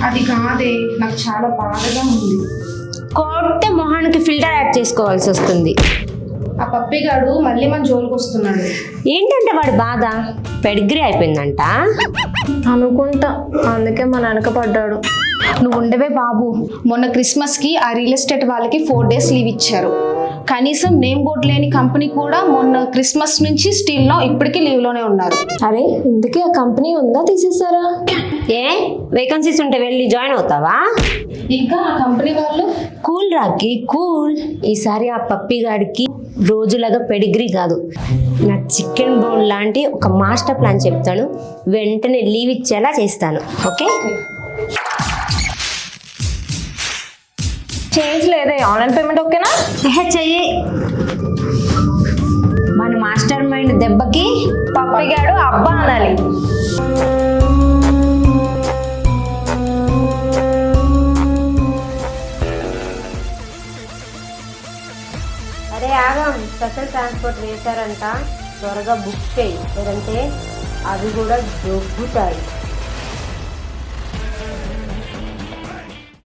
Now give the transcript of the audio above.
అది కాదే, నాకు చాలా బాధగా ఉంది. కొట్టే మొహానికి ఫిల్టర్ యాడ్ చేసుకోవాల్సి వస్తుంది. ఆ పప్పిగాడు మళ్ళీ మన జోలికి వస్తున్నాడు. ఏంటంటే వాడి బాధ పెడిగ్రీ అయిపోయిందంట అనుకుంటా, అందుకే మన వెనక పడ్డాడు. నువ్వు ఉండవే బాబు. మొన్న క్రిస్మస్కి ఆ రియల్ ఎస్టేట్ వాళ్ళకి 4 days లీవ్ ఇచ్చారు. కనీసం నేమ్ బోర్డు లేని కంపెనీ కూడా మొన్న క్రిస్మస్ నుంచి స్టిల్లో ఇప్పటికీ లీవ్లోనే ఉన్నారు. అరే ఇందుకే ఆ కంపెనీ ఉందా, తీసేసారా? ఏ వేకెన్సీస్ ఉంటే వెళ్ళి జాయిన్ అవుతావా? ఇంకా ఆ కంపెనీ వాళ్ళు కూల్ రాకి కూల్. ఈసారి ఆ పప్పి గాడికి రోజులాగా పెడిగ్రీ కాదు, నా చికెన్ బోన్ లాంటి ఒక మాస్టర్ ప్లాన్ చెప్తాను. వెంటనే లీవ్ ఇచ్చేలా చేస్తాను. ఓకే చేంజ్ లేదే, ఆన్లైన్ పేమెంట్ ఓకేనా? చెయ్యి. మన మాస్టర్ మైండ్ దెబ్బకి పప్పిగాడు అబ్బా అనాలి. అరే ఆగం, స్పెషల్ ట్రాన్స్పోర్ట్ వేశారంట, త్వరగా బుక్ చేయి, లేదంటే అవి కూడా దొబ్బుతాయి.